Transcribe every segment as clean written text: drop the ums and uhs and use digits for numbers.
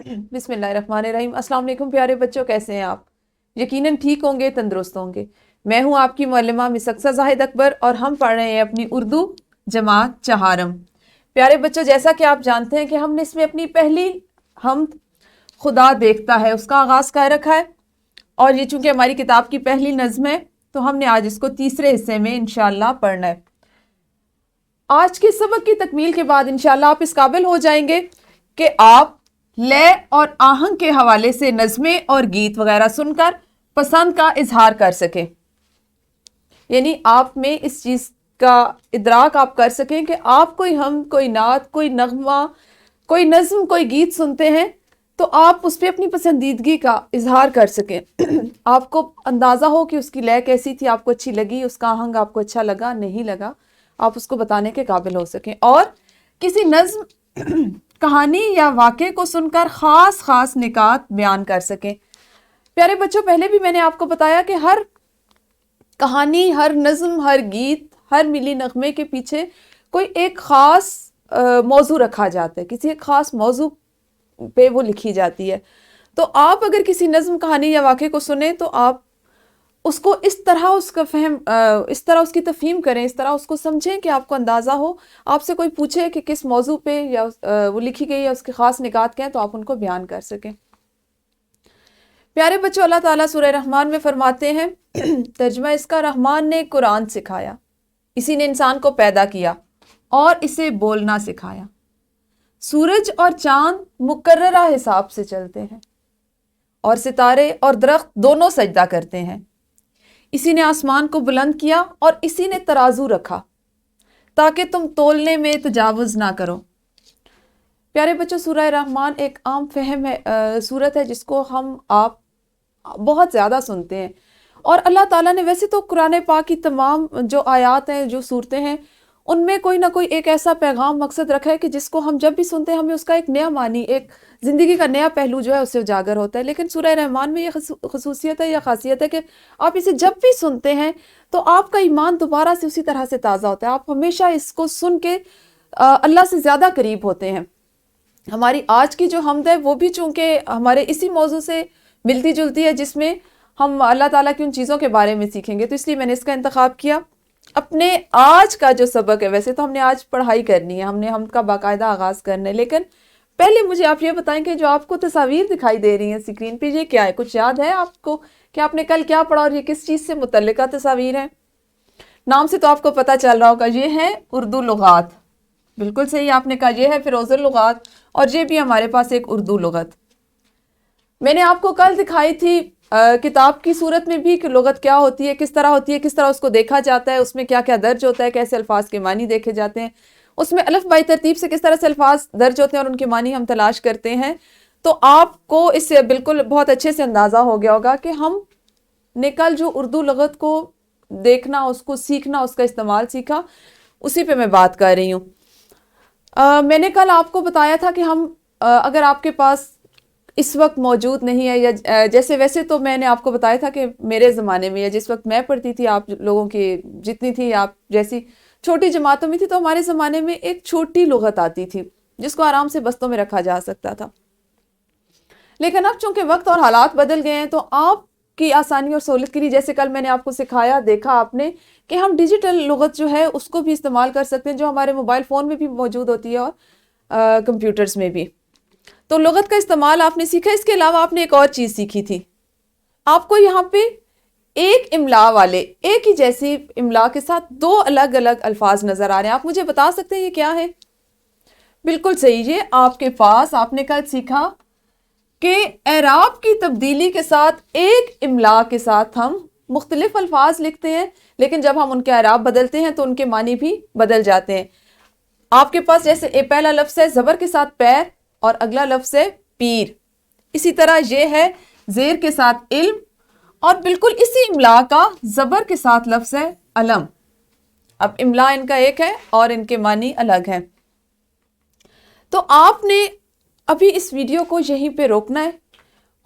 बिस्मिल्लाहिर्रहमानिर्रहीम। अस्सलाम वालेकुम प्यारे बच्चों, कैसे हैं आप? यकीनन ठीक होंगे, तंदुरुस्त होंगे। मैं हूं आपकी मौलमा मिस अक्सर जाहिद अकबर और हम पढ़ रहे हैं अपनी उर्दू जमात चहारम। प्यारे बच्चों, जैसा कि आप जानते हैं कि हमने इसमें अपनी पहली हमद खुदा देखता है उसका आगाज़ कर रखा है, और ये चूंकि हमारी किताब की पहली नज़्म है तो हमने आज इसको तीसरे हिस्से में इंशाअल्लाह पढ़ना है। आज के सबक की तकमील के बाद इंशाअल्लाह आप इस काबिल हो जाएंगे कि आप लय और आहंग के हवाले से नज़में और गीत वगैरह सुनकर पसंद का इजहार कर सकें, यानी आप में इस चीज़ का इदराक आप कर सकें कि आप कोई हम, कोई नात, कोई नगमा, कोई नज़्म, कोई गीत सुनते हैं तो आप उस पर अपनी पसंदीदगी का इजहार कर सकें। आपको अंदाज़ा हो कि उसकी लय कैसी थी, आपको अच्छी लगी, उसका आहंग आपको अच्छा लगा, नहीं लगा, आप उसको बताने के काबिल हो सकें। और किसी नज़्म कहानी या वाक़े को सुनकर ख़ास ख़ास निकात बयान कर सकें। प्यारे बच्चों, पहले भी मैंने आपको बताया कि हर कहानी, हर नज़्म, हर गीत, हर मिली नगमे के पीछे कोई एक ख़ास मौजू रखा जाता है, किसी एक ख़ास मौजू पे वो लिखी जाती है। तो आप अगर किसी नज़्म, कहानी या वाक़े को सुने तो आप उसको इस तरह उसका इस तरह उसकी तफ़हीम करें, इस तरह उसको समझें कि आपको अंदाज़ा हो। आपसे कोई पूछे कि किस मौजू पे या वो लिखी गई है, उसके ख़ास निकात क्या हैं, तो आप उनको बयान कर सकें। प्यारे बच्चों, अल्लाह ताला सूरह रहमान में फरमाते हैं तर्जुमा इसका, रहमान ने कुरान सिखाया, इसी ने इंसान को पैदा किया और इसे बोलना सिखाया। सूरज और चांद मुकर्ररा हिसाब से चलते हैं और सितारे और दरख्त दोनों सजदा करते हैं। इसी ने आसमान को बुलंद किया और इसी ने तराजू रखा ताकि तुम तोलने में तजावुज ना करो। प्यारे बच्चों, सूरह रहमान एक आम फहम है, सूरत है जिसको हम आप बहुत ज़्यादा सुनते हैं। और अल्लाह ताला ने वैसे तो कुरान पाक की तमाम जो आयात हैं, जो सूरतें हैं, उनमें कोई ना कोई एक ऐसा पैगाम, मकसद रखा है कि जिसको हम जब भी सुनते हैं हमें उसका एक नया मानी, एक ज़िंदगी का नया पहलू जो है उससे उजागर होता है। लेकिन सूरह रहमान में ये खसूसियत है या खासियत है कि आप इसे जब भी सुनते हैं तो आपका ईमान दोबारा से उसी तरह से ताज़ा होता है। आप हमेशा इसको सुन के अल्लाह से ज़्यादा करीब होते हैं। हमारी आज की जो हमद है वो भी चूँकि हमारे इसी मौजू से मिलती जुलती है, जिसमें हम अल्लाह ताला की उन चीज़ों के बारे में सीखेंगे, तो इसलिए मैंने इसका इंतखाब किया। अपने आज का जो सबक है, वैसे तो हमने आज पढ़ाई करनी है, हमने हमद का बाकायदा आगाज़ करना है, लेकिन पहले मुझे आप ये बताएं कि जो आपको तस्वीर दिखाई दे रही है स्क्रीन पे, ये क्या है? कुछ याद है आपको कि आपने कल क्या पढ़ा और ये किस चीज़ से मुतल्लिका तस्वीर है? नाम से तो आपको पता चल रहा होगा, ये है उर्दू लुगात। बिल्कुल सही आपने कहा, ये है फिरोज़ुल लुगात और ये भी हमारे पास एक उर्दू लुगत। मैंने आपको कल दिखाई थी किताब की सूरत में भी कि लुगत क्या होती है, किस तरह होती है, किस तरह उसको देखा जाता है, उसमें क्या क्या दर्ज होता है, कैसे अल्फाज के मानी देखे जाते हैं, उसमें अलफ बाई तरतीब से किस तरह से अल्फाज दर्ज होते हैं और उनके मानी हम तलाश करते हैं। तो आपको इससे बिल्कुल बहुत अच्छे से अंदाज़ा हो गया होगा कि हम ने कल जो उर्दू लुगत को देखना, उसको सीखना, उसका इस्तेमाल सीखा, उसी पे मैं बात कर रही हूँ। मैंने कल आपको बताया था कि हम अगर आपके पास इस वक्त मौजूद नहीं है, या जैसे वैसे तो मैंने आपको बताया था कि मेरे ज़माने में या जिस वक्त मैं पढ़ती थी, आप लोगों की जितनी थी, आप जैसी छोटी जमातों में थी, तो हमारे ज़माने में एक छोटी लुगत आती थी जिसको आराम से बस्तों में रखा जा सकता था। लेकिन अब चूंकि वक्त और हालात बदल गए हैं तो आपकी आसानी और सहूलत के लिए, जैसे कल मैंने आपको सिखाया, देखा आपने कि हम डिजिटल लुगत जो है उसको भी इस्तेमाल कर सकते हैं, जो हमारे मोबाइल फ़ोन में भी मौजूद होती है और कंप्यूटर्स में भी। तो लुगत का इस्तेमाल आपने सीखा। इसके अलावा आपने एक और चीज़ सीखी थी। आपको यहाँ पे एक इमला वाले, एक ही जैसी इमला के साथ दो अलग अलग अल्फाज नज़र आ रहे हैं। आप मुझे बता सकते हैं ये क्या है? बिल्कुल सही, ये आपके पास, आपने कल सीखा कि एराब की तब्दीली के साथ एक इमला के साथ हम मुख्तलिफ अल्फाज लिखते हैं, लेकिन जब हम उनके एराब बदलते हैं तो उनके मानी भी बदल जाते हैं। आपके पास जैसे पहला लफ्ज़ है ज़बर के साथ पैर और अगला लफ्ज़ है पीर। इसी तरह ये है ज़ेर के साथ इल्म, और बिल्कुल इसी इमला का ज़बर के साथ लफ्ज़ है अलम। अब इमला इनका एक है और इनके मानी अलग हैं। तो आपने अभी इस वीडियो को यहीं पे रोकना है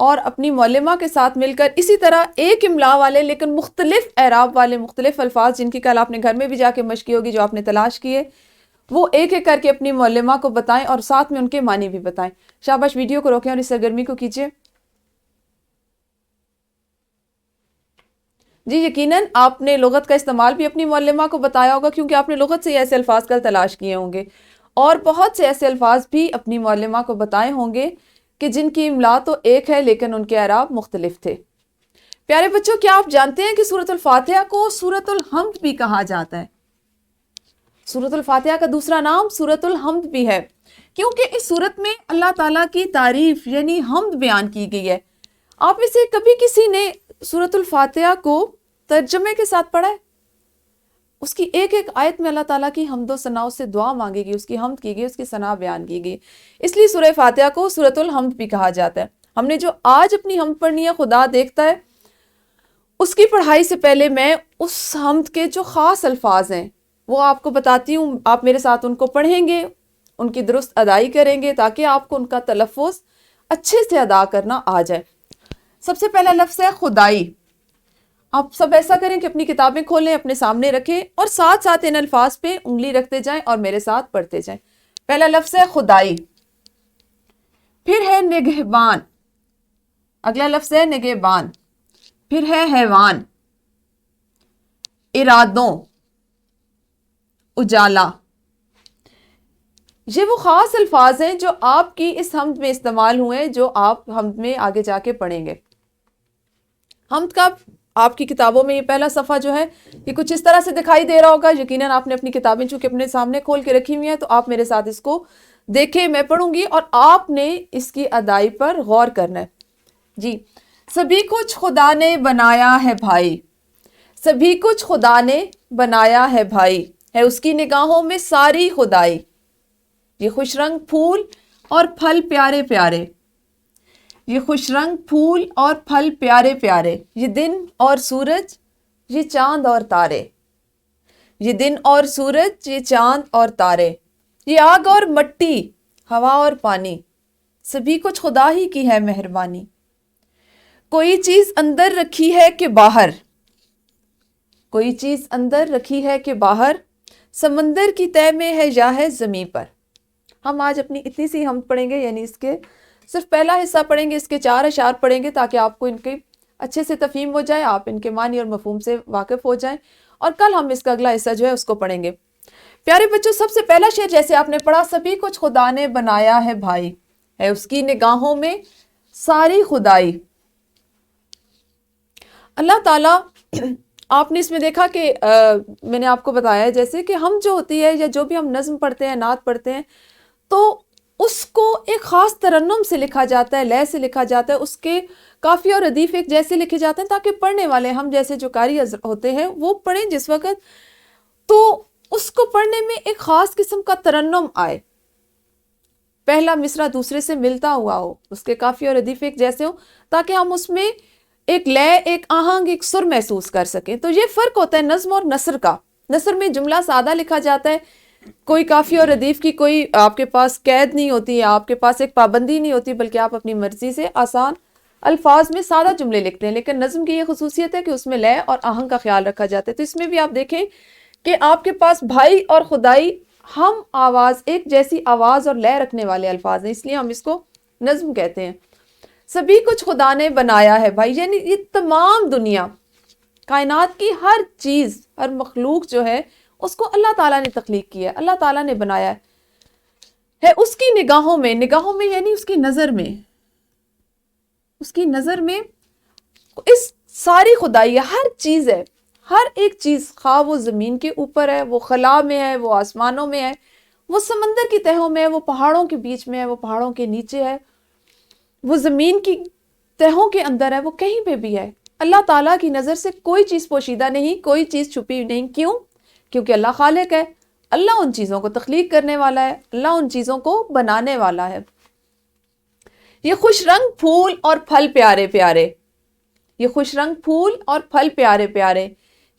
और अपनी मौलमा के साथ मिलकर इसी तरह एक इमला वाले लेकिन मुख्तलिफ एराब वाले मुख्तलिफ अल्फाज, जिनकी कल आपने घर में भी जाके मशक़ी होगी, जो आपने तलाश किए, वो एक एक करके अपनी मौलमा को बताएं और साथ में उनके मानी भी बताएं। शाबाश, वीडियो को रोकें और इस सरगर्मी को कीजिए। जी यकीनन आपने लुगत का इस्तेमाल भी अपनी मुअल्लिमा को बताया होगा, क्योंकि आपने लुगत से ऐसे अल्फाज कल तलाश किए होंगे और बहुत से ऐसे अल्फाज भी अपनी मुअल्लिमा को बताए होंगे कि जिनकी इमला तो एक है लेकिन उनके अराब मुख्तलिफ थे। प्यारे बच्चों, क्या आप जानते हैं कि सूरतुल फातिहा को सूरतुल हम्द भी कहा जाता है? सूरतुल फातिहा का दूसरा नाम सूरतुल हम्द भी है, क्योंकि इस सूरत में अल्लाह ताला की तारीफ यानी हम्द बयान की गई है। आप में से कभी किसी ने सूरतुल फातिहा को तर्जमे के साथ पढ़ा है? उसकी एक एक आयत में अल्लाह ताला की हम्दो सनाओं से दुआ मांगी गई, उसकी हम्द की गई, उसकी सना बयान की गई, इसलिए सूरह फातिहा को सूरतुल हम्द भी कहा जाता है। हमने जो आज अपनी हम्द पढ़नी है, खुदा देखता है, उसकी पढ़ाई से पहले मैं उस हम्द के जो ख़ास अल्फाज हैं वो आपको बताती हूँ। आप मेरे साथ उनको पढ़ेंगे, उनकी दुरुस्त अदाई करेंगे ताकि आपको उनका तलफ़्फ़ुज़ अच्छे से अदा करना आ जाए। सबसे पहला लफ्ज़ है खुदाई। आप सब ऐसा करें कि अपनी किताबें खोलें, अपने सामने रखें और साथ साथ इन अल्फाज पे उंगली रखते जाएं और मेरे साथ पढ़ते जाएं। पहला लफ्ज़ है खुदाई, फिर है निगहबान, अगला लफ्ज़ है निगहबान, फिर है हैवान, इरादों, उजाला। ये वो ख़ास अल्फाज हैं जो आपकी इस हम्द में इस्तेमाल हुए, जो आप हम्द में आगे जाके पढ़ेंगे। हम्द का आपकी किताबों में ये पहला सफ़ा जो है ये कुछ इस तरह से दिखाई दे रहा होगा। यकीनन आपने अपनी किताबें चूंकि अपने सामने खोल के रखी हुई हैं, तो आप मेरे साथ इसको देखें, मैं पढ़ूंगी और आपने इसकी अदाई पर गौर करना है। जी, सभी कुछ खुदा ने बनाया है भाई, सभी कुछ खुदा ने बनाया है भाई, है उसकी निगाहों में सारी खुदाई। ये खुश रंग फूल और फल प्यारे प्यारे, ये खुश रंग फूल और फल प्यारे प्यारे, ये दिन और सूरज, ये चांद और तारे, ये दिन और सूरज, ये चांद और तारे, ये आग और मट्टी, हवा और पानी, सभी कुछ खुदा ही की है मेहरबानी। कोई चीज़ अंदर रखी है कि बाहर, कोई चीज़ अंदर रखी है कि बाहर, समंदर की तह में है या है ज़मीं पर। हम आज अपनी इतनी सी हम पढ़ेंगे, यानी इसके सिर्फ पहला हिस्सा पढ़ेंगे, इसके 4 अशार पढ़ेंगे ताकि आपको इनके अच्छे से तफहीम हो जाए, आप इनके मानी और मफहूम से वाकिफ़ हो जाएं, और कल हम इसका अगला हिस्सा जो है उसको पढ़ेंगे। प्यारे बच्चों, सबसे पहला शेर जैसे आपने पढ़ा, सभी कुछ खुदा ने बनाया है भाई, है उसकी निगाहों में सारी खुदाई। अल्लाह ताला, आपने इसमें देखा कि मैंने आपको बताया जैसे कि हम जो होती है या जो भी हम नज़्म पढ़ते हैं, नात पढ़ते हैं, तो उसको एक ख़ास तरन्नुम से लिखा जाता है, लय से लिखा जाता है, उसके काफ़ी और रदीफ़ एक जैसे लिखे जाते हैं ताकि पढ़ने वाले हम जैसे जो कारी होते हैं वो पढ़ें जिस वक़्त, तो उसको पढ़ने में एक ख़ास किस्म का तरन्नुम आए, पहला मिसरा दूसरे से मिलता हुआ हो, उसके काफ़ी और रदीफ़ एक जैसे हो, ताकि हम उसमें एक लय, एक आहंग, एक सुर महसूस कर सकें। तो ये फ़र्क होता है नज़्म और नसर का। नसर में जुमला सादा लिखा जाता है, कोई काफ़ी और रदीफ़ की कोई आपके पास कैद नहीं होती है, आपके पास एक पाबंदी नहीं होती, बल्कि आप अपनी मर्ज़ी से आसान अल्फाज में सादा जुमले लिखते हैं। लेकिन नज़्म की ये खसूसियत है कि उसमें लय और आहंग का ख्याल रखा जाता है। तो इसमें भी आप देखें कि आपके पास भाई और खुदाई हम आवाज़, एक जैसी आवाज़ और लय रखने वाले अल्फाज हैं, इसलिए हम इसको नज़्म कहते हैं। सभी कुछ खुदा ने बनाया है भाई, यानी ये तमाम दुनिया, कायनात की हर चीज़, हर मखलूक जो है उसको अल्लाह ताला ने तख्लीक किया है, अल्लाह ताला ने बनाया है उसकी निगाहों में, निगाहों में यानी उसकी नज़र में, उसकी नज़र में इस सारी खुदाई है, हर चीज़ है, हर एक चीज़, खा वो ज़मीन के ऊपर है, वो खला में है, वो आसमानों में है, वो समंदर की तहों में है, वो पहाड़ों के बीच में है, वो पहाड़ों के नीचे है, वो ज़मीन की तहों के अंदर है, वो कहीं पे भी है। अल्लाह ताला की नज़र से कोई चीज़ पोशीदा नहीं, कोई चीज़ छुपी नहीं। क्यों? क्योंकि अल्लाह खालिक है, अल्लाह उन चीज़ों को तख्लीक करने वाला है, अल्लाह उन चीज़ों को बनाने वाला है। ये खुश रंग फूल और फल प्यारे प्यारे, ये खुश रंग फूल और फल प्यारे प्यारे,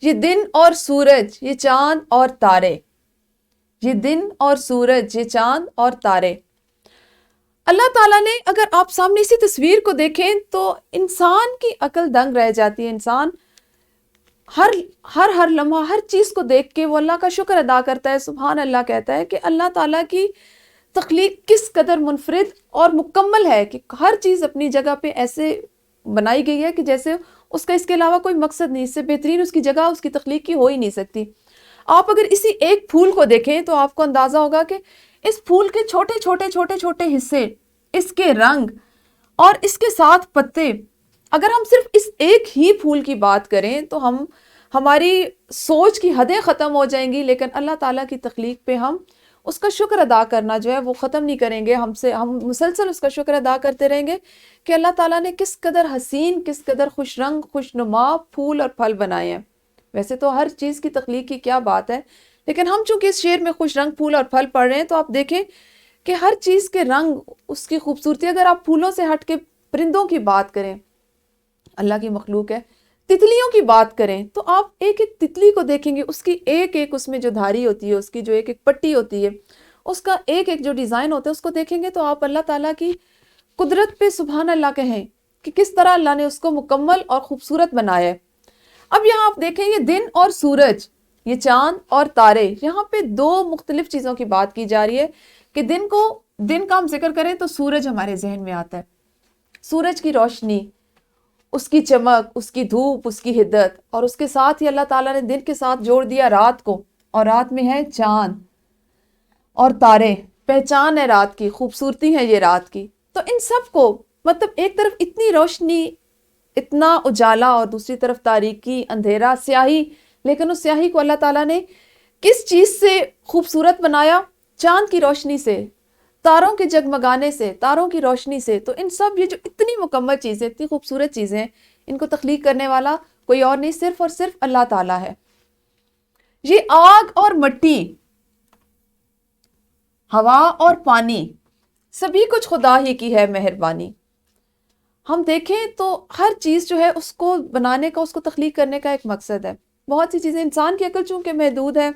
ये दिन और सूरज, ये चांद और तारे, ये दिन और सूरज, ये चांद और तारे। अल्लाह ताला ने, अगर आप सामने इसी तस्वीर को देखें तो इंसान की अकल दंग रह जाती है। इंसान हर लम्हा, हर चीज़ को देख के वो अल्लाह का शुक्र अदा करता है, सुभान अल्लाह कहता है कि अल्लाह ताला की تخلیق کس قدر منفرد اور مکمل ہے کہ ہر چیز اپنی جگہ پہ ایسے بنائی گئی ہے کہ جیسے اس کا اس کے علاوہ کوئی مقصد نہیں، اس سے بہترین اس کی جگہ اس کی تخلیق کی ہو ہی نہیں سکتی۔ آپ اگر اسی ایک پھول کو دیکھیں تو آپ کو اندازہ ہوگا کہ اس پھول کے چھوٹے چھوٹے چھوٹے چھوٹے حصے، اس کے رنگ اور اس کے ساتھ پتے، اگر ہم صرف اس ایک ہی پھول کی بات کریں تو ہماری سوچ کی حدیں ختم ہو جائیں گی، لیکن اللہ تعالیٰ کی تخلیق پہ ہم اس کا شکر ادا کرنا جو ہے وہ ختم نہیں کریں گے۔ ہم مسلسل اس کا شکر ادا کرتے رہیں گے کہ اللہ تعالیٰ نے کس قدر حسین، کس قدر خوش رنگ، خوش نما پھول اور پھل بنائے ہیں۔ ویسے تو ہر چیز کی تخلیق کی کیا بات ہے، لیکن ہم چونکہ اس شعر میں خوش رنگ پھول اور پھل پڑھ رہے ہیں تو آپ دیکھیں کہ ہر چیز کے رنگ، اس کی خوبصورتی، اگر آپ پھولوں سے ہٹ کے پرندوں کی بات کریں، اللہ کی مخلوق ہے، تتلیوں کی بات کریں تو آپ ایک ایک تتلی کو دیکھیں گے، اس کی ایک ایک اس میں جو دھاری ہوتی ہے، اس کی جو ایک ایک پٹی ہوتی ہے، اس کا ایک ایک جو ڈیزائن ہوتا ہے، اس کو دیکھیں گے تو آپ اللہ تعالیٰ کی قدرت پہ سبحان اللہ کہیں کہ کس طرح اللہ نے اس کو مکمل اور خوبصورت بنایا ہے۔ اب یہاں آپ دیکھیں یہ دن اور سورج، یہ چاند اور تارے، یہاں پہ دو مختلف چیزوں کی بات کی جا رہی ہے کہ دن کا ہم ذکر کریں تو سورج ہمارے ذہن میں آتا ہے، سورج کی روشنی، اس کی چمک، اس کی دھوپ، اس کی حدت، اور اس کے ساتھ ہی اللہ تعالیٰ نے دن کے ساتھ جوڑ دیا رات کو، اور رات میں ہے چاند اور تارے، پہچان ہے رات کی، خوبصورتی ہے یہ رات کی۔ تو ان سب کو مطلب ایک طرف اتنی روشنی، اتنا اجالا، اور دوسری طرف تاریکی، اندھیرا، سیاہی، لیکن اس سیاہی کو اللہ تعالیٰ نے کس چیز سے خوبصورت بنایا؟ چاند کی روشنی سے، تاروں کے جگمگانے سے، تاروں کی روشنی سے۔ تو ان سب یہ جو اتنی مکمل چیزیں، اتنی خوبصورت چیزیں ہیں، ان کو تخلیق کرنے والا کوئی اور نہیں، صرف اور صرف اللہ تعالیٰ ہے۔ یہ آگ اور مٹی، ہوا اور پانی، سبھی کچھ خدا ہی کی ہے مہربانی۔ ہم دیکھیں تو ہر چیز جو ہے اس کو بنانے کا، اس کو تخلیق کرنے کا ایک مقصد ہے۔ بہت سی چیزیں، انسان کی عقل چونکہ محدود ہے،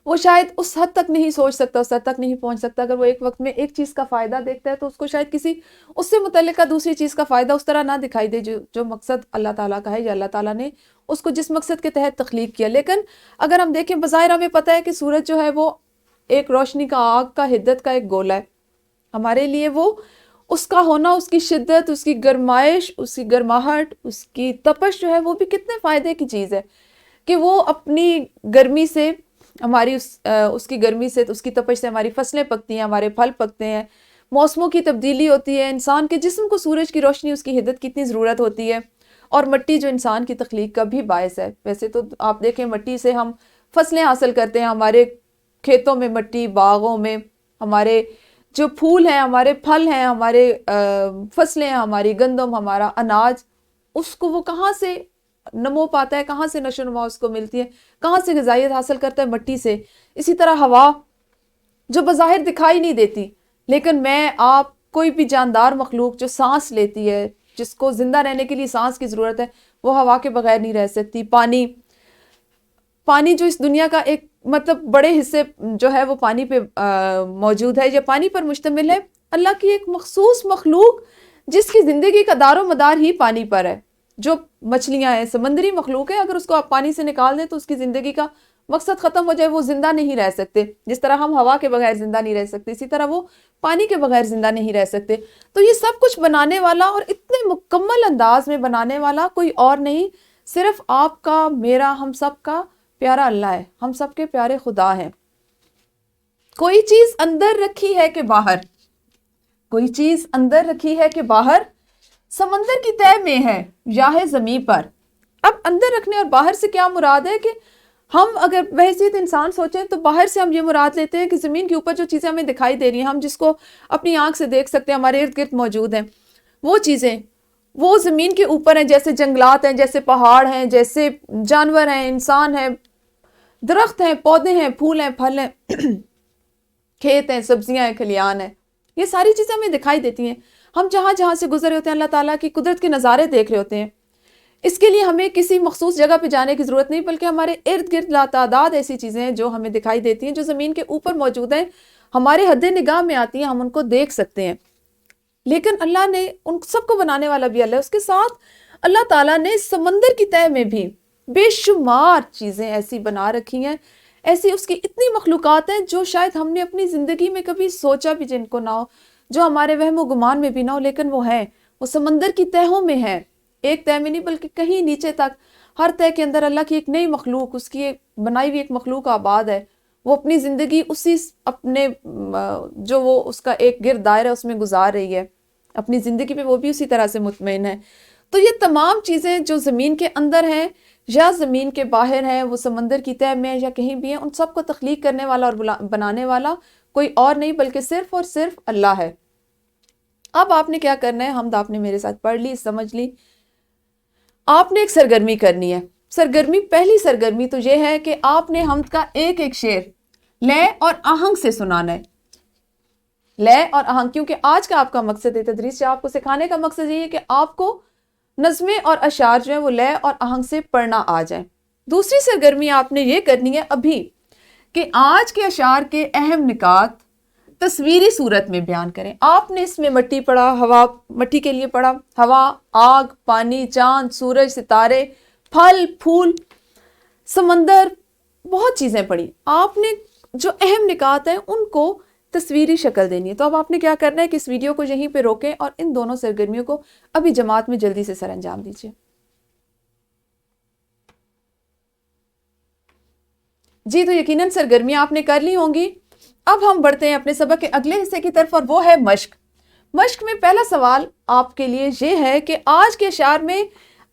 وہ شاید اس حد تک نہیں سوچ سکتا، اس حد تک نہیں پہنچ سکتا۔ اگر وہ ایک وقت میں ایک چیز کا فائدہ دیکھتا ہے تو اس کو شاید کسی اس سے متعلقہ دوسری چیز کا فائدہ اس طرح نہ دکھائی دے جو مقصد اللہ تعالیٰ کا ہے، یا اللہ تعالیٰ نے اس کو جس مقصد کے تحت تخلیق کیا۔ لیکن اگر ہم دیکھیں بظاہر ہمیں پتہ ہے کہ سورج جو ہے وہ ایک روشنی کا، آگ کا، حدت کا ایک گولا ہے۔ ہمارے لیے وہ اس کا ہونا، اس کی شدت، اس کی گرمائش، اس کی گرماہٹ، اس کی تپش جو ہے وہ بھی کتنے فائدے کی چیز ہے کہ وہ اپنی گرمی سے، ہماری اس کی گرمی سے، اس کی تپش سے ہماری فصلیں پکتی ہیں، ہمارے پھل پکتے ہیں، موسموں کی تبدیلی ہوتی ہے، انسان کے جسم کو سورج کی روشنی، اس کی حدت کی اتنی ضرورت ہوتی ہے، اور مٹی جو انسان کی تخلیق کا بھی باعث ہے۔ ویسے تو آپ دیکھیں مٹی سے ہم فصلیں حاصل کرتے ہیں، ہمارے کھیتوں میں مٹی، باغوں میں ہمارے جو پھول ہیں، ہمارے پھل ہیں، ہمارے فصلیں ہیں، ہماری گندم، ہمارا اناج، اس کو وہ کہاں سے نمو پاتا ہے، کہاں سے نشو و نما اس کو ملتی ہے، کہاں سے غذائیت حاصل کرتا ہے؟ مٹی سے۔ اسی طرح ہوا جو بظاہر دکھائی نہیں دیتی، لیکن میں، آپ، کوئی بھی جاندار مخلوق جو سانس لیتی ہے، جس کو زندہ رہنے کے لیے سانس کی ضرورت ہے، وہ ہوا کے بغیر نہیں رہ سکتی۔ پانی جو اس دنیا کا ایک مطلب بڑے حصے جو ہے وہ پانی پہ موجود ہے، یا پانی پر مشتمل ہے۔ اللہ کی ایک مخصوص مخلوق جس کی زندگی کا دار و مدار ہی پانی پر ہے، جو مچھلیاں ہیں، سمندری مخلوق ہے، اگر اس کو آپ پانی سے نکال دیں تو اس کی زندگی کا مقصد ختم ہو جائے، وہ زندہ نہیں رہ سکتے۔ جس طرح ہم ہوا کے بغیر زندہ نہیں رہ سکتے، اسی طرح وہ پانی کے بغیر زندہ نہیں رہ سکتے۔ تو یہ سب کچھ بنانے والا، اور اتنے مکمل انداز میں بنانے والا کوئی اور نہیں، صرف آپ کا، میرا، ہم سب کا پیارا اللہ ہے، ہم سب کے پیارے خدا ہیں۔ کوئی چیز اندر رکھی ہے کہ باہر، کوئی چیز اندر رکھی ہے کہ باہر، سمندر کی تہہ میں ہے یا ہے زمین پر۔ اب اندر رکھنے اور باہر سے کیا مراد ہے کہ ہم اگر بحیثیت انسان سوچیں تو باہر سے ہم یہ مراد لیتے ہیں کہ زمین کے اوپر جو چیزیں ہمیں دکھائی دے رہی ہیں، ہم جس کو اپنی آنکھ سے دیکھ سکتے ہیں، ہمارے ارد گرد موجود ہیں، وہ چیزیں وہ زمین کے اوپر ہیں، جیسے جنگلات ہیں، جیسے پہاڑ ہیں، جیسے جانور ہیں، انسان ہیں، درخت ہیں، پودے ہیں، پھول ہیں، پھل ہیں، کھیت ہیں، سبزیاں ہیں، کھلیان ہیں۔ یہ ساری چیزیں ہمیں دکھائی دیتی ہیں۔ ہم جہاں جہاں سے گزر رہے ہوتے ہیں، اللہ تعالیٰ کی قدرت کے نظارے دیکھ رہے ہوتے ہیں۔ اس کے لیے ہمیں کسی مخصوص جگہ پہ جانے کی ضرورت نہیں، بلکہ ہمارے ارد گرد لاتعداد ایسی چیزیں ہیں جو ہمیں دکھائی دیتی ہیں، جو زمین کے اوپر موجود ہیں، ہمارے حد نگاہ میں آتی ہیں، ہم ان کو دیکھ سکتے ہیں۔ لیکن اللہ نے ان سب کو بنانے والا بھی اللہ ہے۔ اس کے ساتھ اللہ تعالیٰ نے سمندر کی تہہ میں بھی بے شمار چیزیں ایسی بنا رکھی ہیں، ایسی اس کی اتنی مخلوقات ہیں جو شاید ہم نے اپنی زندگی میں کبھی سوچا بھی جن کو نہ ہو، جو ہمارے وہم و گمان میں بھی نہ ہو، لیکن وہ ہیں، وہ سمندر کی تہوں میں ہیں، ایک تہ میں نہیں بلکہ کہیں نیچے تک، ہر تہ کے اندر اللہ کی ایک نئی مخلوق، اس کی ایک بنائی ہوئی ایک مخلوق آباد ہے، وہ اپنی زندگی اسی اپنے جو وہ اس کا ایک گرد دائرہ اس میں گزار رہی ہے، اپنی زندگی پہ وہ بھی اسی طرح سے مطمئن ہے۔ تو یہ تمام چیزیں جو زمین کے اندر ہیں یا زمین کے باہر ہیں، وہ سمندر کی تہ میں یا کہیں بھی ہیں، ان سب کو تخلیق کرنے والا اور بنانے والا کوئی اور نہیں بلکہ صرف اور صرف اللہ ہے۔ اب آپ نے کیا کرنا ہے، حمد آپ نے میرے ساتھ پڑھ لی، سمجھ لی، آپ نے ایک سرگرمی کرنی ہے۔ سرگرمی، پہلی سرگرمی تو یہ ہے کہ آپ نے حمد کا ایک ایک شعر لے اور آہنگ سے سنانا ہے، لے اور آہنگ، کیونکہ آج کا آپ کا مقصد ہے تدریس سے آپ کو سکھانے کا مقصد یہ ہے کہ آپ کو نظمیں اور اشعار جو ہیں وہ لے اور آہنگ سے پڑھنا آ جائیں۔ دوسری سرگرمی آپ نے یہ کرنی ہے ابھی کہ آج کے اشعار کے اہم نکات تصویری صورت میں بیان کریں۔ آپ نے اس میں مٹی پڑھا، ہوا، مٹی کے لیے پڑھا ہوا، آگ، پانی، چاند، سورج، ستارے، پھل، پھول، سمندر، بہت چیزیں پڑھی۔ آپ نے جو اہم نکات ہیں ان کو تصویری شکل دینی ہے۔ تو اب آپ نے کیا کرنا ہے کہ اس ویڈیو کو یہیں پہ روکیں اور ان دونوں سرگرمیوں کو ابھی جماعت میں جلدی سے سر انجام دیجیے۔ جی، تو یقیناً سرگرمیاں آپ نے کر لی ہوں گی۔ اب ہم بڑھتے ہیں اپنے سبق کے اگلے حصے کی طرف، اور وہ ہے مشق۔ مشق میں پہلا سوال آپ کے لیے یہ ہے کہ آج کے اشعار میں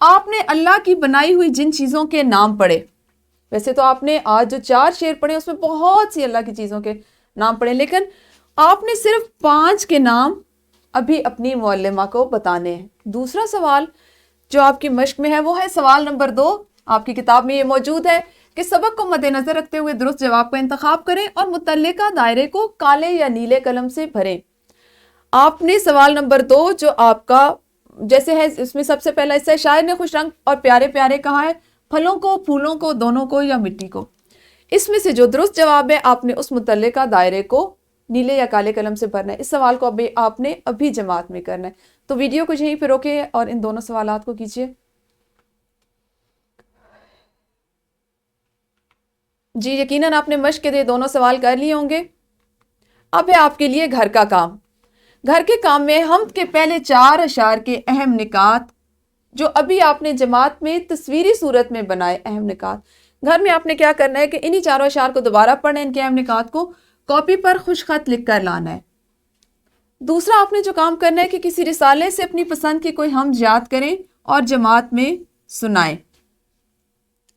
آپ نے اللہ کی بنائی ہوئی جن چیزوں کے نام پڑھے، ویسے تو آپ نے آج جو 4 شعر پڑھے اس میں بہت سی اللہ کی چیزوں کے نام پڑھے، لیکن آپ نے صرف 5 کے نام ابھی اپنی معلمہ کو بتانے ہیں۔ دوسرا سوال جو آپ کی مشق میں ہے وہ ہے سوال نمبر 2، آپ کی کتاب میں یہ موجود ہے کہ سبق کو مد نظر رکھتے ہوئے درست جواب کا انتخاب کریں اور متعلقہ دائرے کو کالے یا نیلے قلم سے بھریں۔ آپ نے سوال نمبر 2 جو آپ کا جیسے ہے، اس میں سب سے پہلا حصہ ہے شاعر نے خوش رنگ اور پیارے پیارے کہا ہے، پھلوں کو، پھولوں کو، دونوں کو یا مٹی کو۔ اس میں سے جو درست جواب ہے آپ نے اس متعلقہ دائرے کو نیلے یا کالے قلم سے بھرنا ہے۔ اس سوال کو آپ نے ابھی جماعت میں کرنا ہے۔ تو ویڈیو کو یہیں پہ روکے اور ان دونوں سوالات کو کیجیے۔ جی، یقیناً آپ نے مشق کے دونوں سوال کر لیے ہوں گے۔ اب ہے آپ کے لیے گھر کا کام۔ گھر کے کام میں حمد کے پہلے 4 اشعار کے اہم نکات جو ابھی آپ نے جماعت میں تصویری صورت میں بنائے، اہم نکات، گھر میں آپ نے کیا کرنا ہے کہ انہی 4 اشعار کو دوبارہ پڑھنا ہے، ان کے اہم نکات کو کاپی پر خوش خط لکھ کر لانا ہے۔ دوسرا آپ نے جو کام کرنا ہے کہ کسی رسالے سے اپنی پسند کی کوئی حمد یاد کریں اور جماعت میں سنائیں۔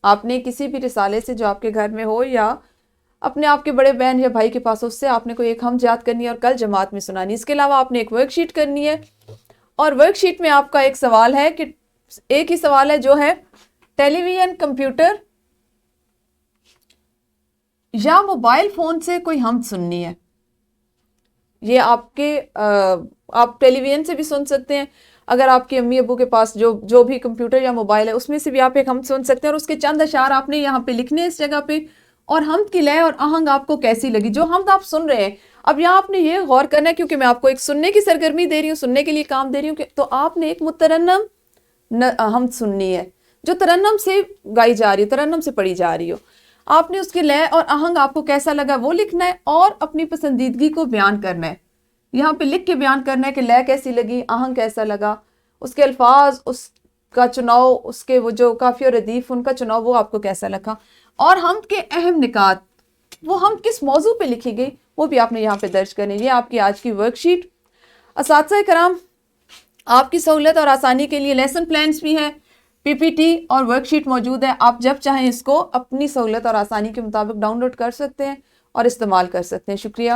آپ نے کسی بھی رسالے سے جو آپ کے گھر میں ہو یا اپنے آپ کے بڑے بہن یا بھائی کے پاس ہو، اس سے آپ نے کوئی ایک حمد یاد کرنی ہے اور کل جماعت میں سنانی۔ اس کے علاوہ آپ نے ایک ورک شیٹ کرنی ہے، اور ورک شیٹ میں آپ کا ایک سوال ہے کہ ایک ہی سوال ہے جو ہے ٹیلی ویژن، کمپیوٹر یا موبائل فون سے کوئی حمد سننی ہے۔ یہ آپ ٹیلی ویژن سے بھی سن سکتے ہیں، اگر آپ کے امی ابو کے پاس جو بھی کمپیوٹر یا موبائل ہے اس میں سے بھی آپ ایک حمد سن سکتے ہیں، اور اس کے چند اشعار آپ نے یہاں پہ لکھنے ہیں اس جگہ پہ، اور حمد کی لے اور آہنگ آپ کو کیسی لگی، جو حمد آپ سن رہے ہیں۔ اب یہاں آپ نے یہ غور کرنا ہے، کیونکہ میں آپ کو ایک سننے کی سرگرمی دے رہی ہوں، سننے کے لیے کام دے رہی ہوں، تو آپ نے ایک مترنم حمد سننی ہے جو ترنم سے گائی جا رہی ہو، ترنم سے پڑھی جا رہی ہو۔ آپ نے اس کے لے اور آہنگ آپ کو کیسا لگا وہ لکھنا ہے اور اپنی پسندیدگی کو بیان کرنا ہے، یہاں پہ لکھ کے بیان کرنا ہے کہ لے کیسی لگی، آہنگ کیسا لگا، اس کے الفاظ، اس کا چناؤ، اس کے وہ جو قافیہ اور ردیف ان کا چناؤ وہ آپ کو کیسا لگا، اور حمد کے اہم نکات، وہ حمد کس موضوع پہ لکھی گئی وہ بھی آپ نے یہاں پہ درج کرنی۔ یہ آپ کی آج کی ورک شیٹ۔ اساتذہ کرام، آپ کی سہولت اور آسانی کے لیے لیسن پلانز بھی ہیں، پی پی ٹی اور ورک شیٹ موجود ہے، آپ جب چاہیں اس کو اپنی سہولت اور آسانی کے مطابق ڈاؤن لوڈ کر سکتے ہیں اور استعمال کر سکتے ہیں۔ شکریہ۔